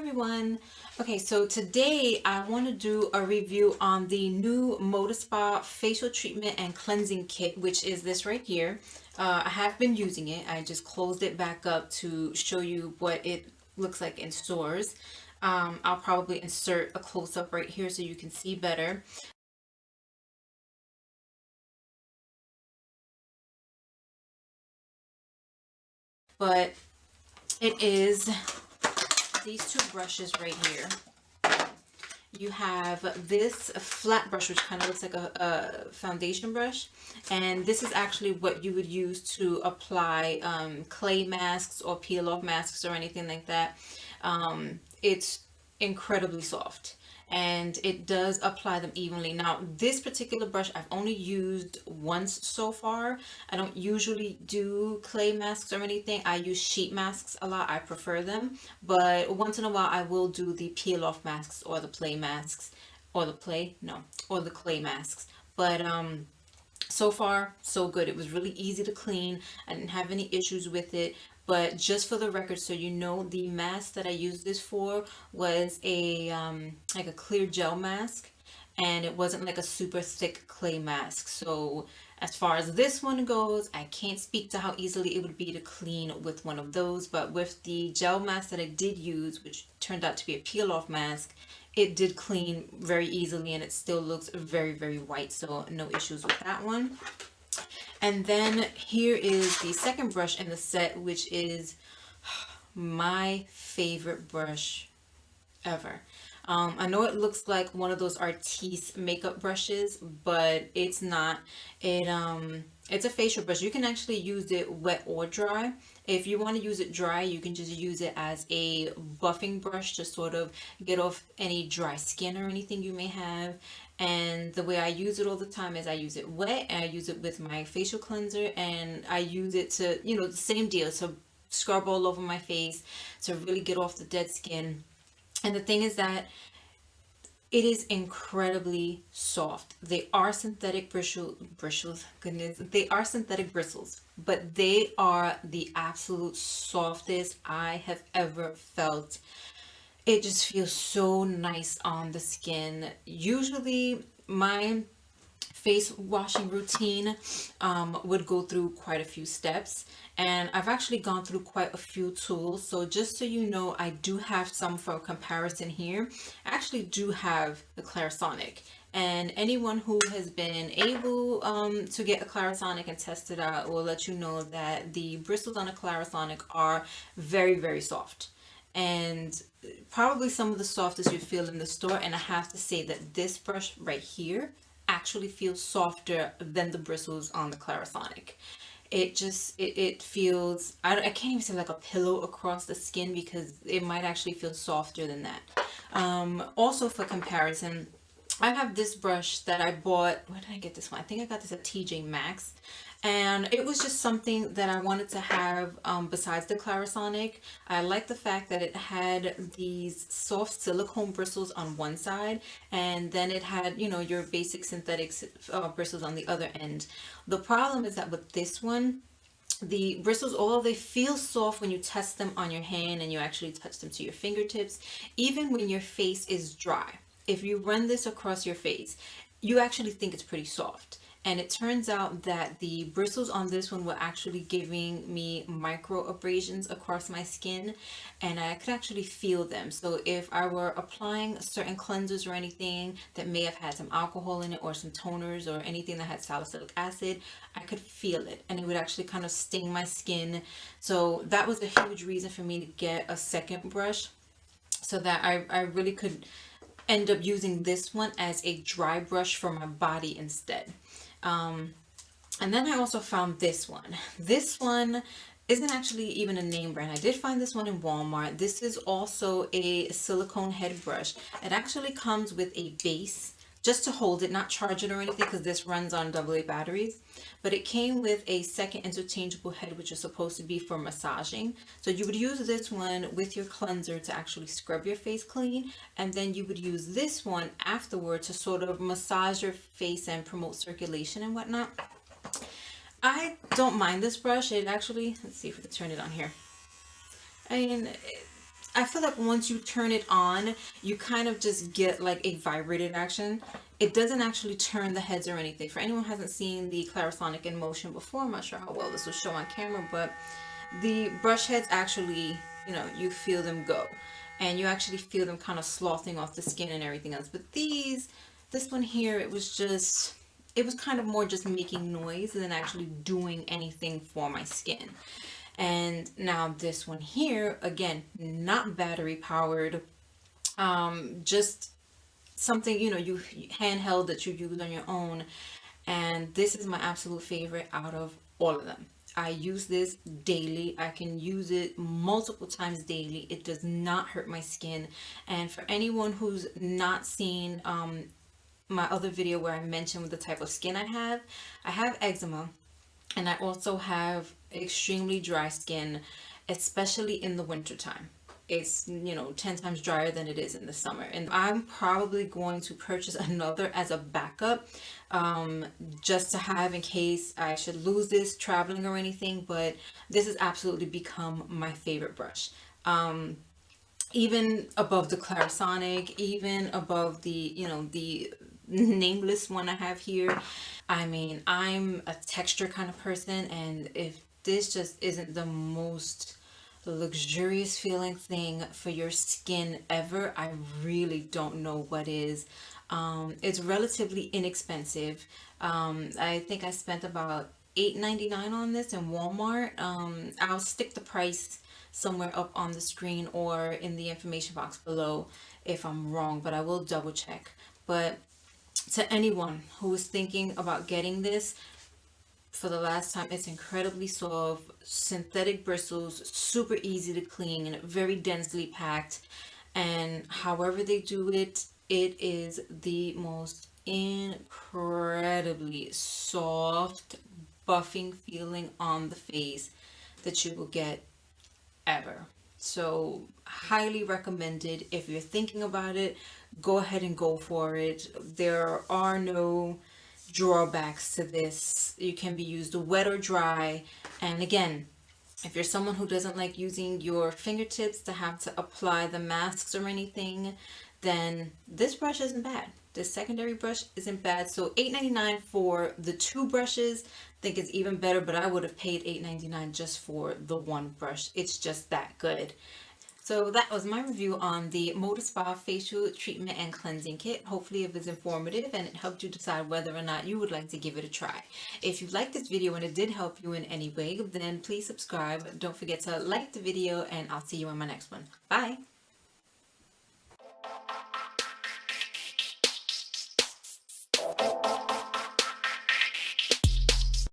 everyone. Okay, so today I want to do a review on the new Moda Spa facial treatment and cleansing kit, which is this right here. I have been using it. I just closed it back up to show you what it looks like in stores. I'll probably insert a close-up right here so you can see better. But it is these two brushes right here. You have this flat brush, which kind of looks like a foundation brush. And this is actually what you would use to apply clay masks or peel off masks or anything like that. It's incredibly soft and it does apply them evenly. Now, this particular brush I've only used once so far. I don't usually do clay masks or anything. I use sheet masks a lot. I prefer them. But once in a while, I will do the peel off masks or the play masks or the play, no, or the clay masks. But so far so good. It was really easy to clean. I didn't have any issues with it. But just for the record, so you know, the mask that I used this for was a like a clear gel mask, and it wasn't like a super thick clay mask. So as far as this one goes, I can't speak to how easily it would be to clean with one of those, but with the gel mask that I did use, which turned out to be a peel off mask, it did clean very easily and it still looks very, very white. So no issues with that one. And then here is the second brush in the set, which is my favorite brush ever. I know it looks like one of those Artiste makeup brushes, but it's not. It's a facial brush. You can actually use it wet or dry. If you want to use it dry, you can just use it as a buffing brush to sort of get off any dry skin or anything you may have. And the way I use it all the time is I use it wet and I use it with my facial cleanser, and I use it to, the same deal. So scrub all over my face to really get off the dead skin. And the thing is that it is incredibly soft. They are synthetic bristles, goodness, they are synthetic bristles, but they are the absolute softest I have ever felt. It just feels so nice on the skin. Usually my face washing routine would go through quite a few steps, and I've actually gone through quite a few tools. So just so you know, I do have some for comparison here. I actually do have the Clarisonic, and anyone who has been able to get a Clarisonic and test it out will let you know that the bristles on a Clarisonic are very, very soft, and probably some of the softest you feel in the store. And I have to say that this brush right here actually feels softer than the bristles on the Clarisonic. It feels, I can't even say like a pillow across the skin, because it might actually feel softer than that. Also for comparison, I have this brush that I bought. Where did I get this one? I think I got this at TJ Maxx. And it was just something that I wanted to have besides the Clarisonic. I like the fact that it had these soft silicone bristles on one side, and then it had, your basic synthetic bristles on the other end. The problem is that with this one, the bristles, although they feel soft when you test them on your hand and you actually touch them to your fingertips, even when your face is dry, if you run this across your face, you actually think it's pretty soft. And it turns out that the bristles on this one were actually giving me micro abrasions across my skin, and I could actually feel them. So if I were applying certain cleansers or anything that may have had some alcohol in it, or some toners or anything that had salicylic acid, I could feel it and it would actually kind of sting my skin. So that was a huge reason for me to get a second brush, so that I really could end up using this one as a dry brush for my body instead. And then I also found this one. This one isn't actually even a name brand. I did find this one in Walmart. This is also a silicone head brush. It actually comes with a base just to hold it, not charge it or anything, because this runs on AA batteries. But it came with a second interchangeable head, which is supposed to be for massaging. So you would use this one with your cleanser to actually scrub your face clean, and then you would use this one afterward to sort of massage your face and promote circulation and whatnot. I don't mind this brush. It actually, let's see if we can turn it on here. I mean, I feel like once you turn it on, you kind of just get like a vibrated action. It doesn't actually turn the heads or anything. For anyone who hasn't seen the Clarisonic in motion before, I'm not sure how well this will show on camera, but the brush heads actually, you know, you feel them go. And you actually feel them kind of sloughing off the skin and everything else. But this one here, it was kind of more just making noise than actually doing anything for my skin. And now this one here, again, not battery powered, just something, you know, you handheld that you use on your own. And this is my absolute favorite out of all of them. I use this daily. I can use it multiple times daily. It does not hurt my skin. And for anyone who's not seen my other video where I mentioned the type of skin I have eczema, and I also have extremely dry skin, especially in the wintertime. It's, you know, 10 times drier than it is in the summer. And I'm probably going to purchase another as a backup, just to have in case I should lose this traveling or anything. But this has absolutely become my favorite brush. Even above the Clarisonic, even above the, you know, the nameless one I have here. I mean, I'm a texture kind of person, and if this just isn't the most luxurious feeling thing for your skin ever, I really don't know what is. It's relatively inexpensive. I think I spent about $8.99 on this in Walmart. I'll stick the price somewhere up on the screen or in the information box below if I'm wrong, but I will double check. But to anyone who is thinking about getting this for the last time, it's incredibly soft, synthetic bristles, super easy to clean, very densely packed, and however they do it, it is the most incredibly soft, buffing feeling on the face that you will get ever. So highly recommended. If you're thinking about it, go ahead and go for it. There are no drawbacks to this. You can be used wet or dry. And again, if you're someone who doesn't like using your fingertips to have to apply the masks or anything, then this brush isn't bad. This secondary brush isn't bad. So $8.99 for the two brushes, I think it's even better, but I would have paid $8.99 just for the one brush. It's just that good. So that was my review on the Moda Spa Facial Treatment and Cleansing Kit. Hopefully it was informative and it helped you decide whether or not you would like to give it a try. If you liked this video and it did help you in any way, then please subscribe. Don't forget to like the video, and I'll see you in my next one. Bye!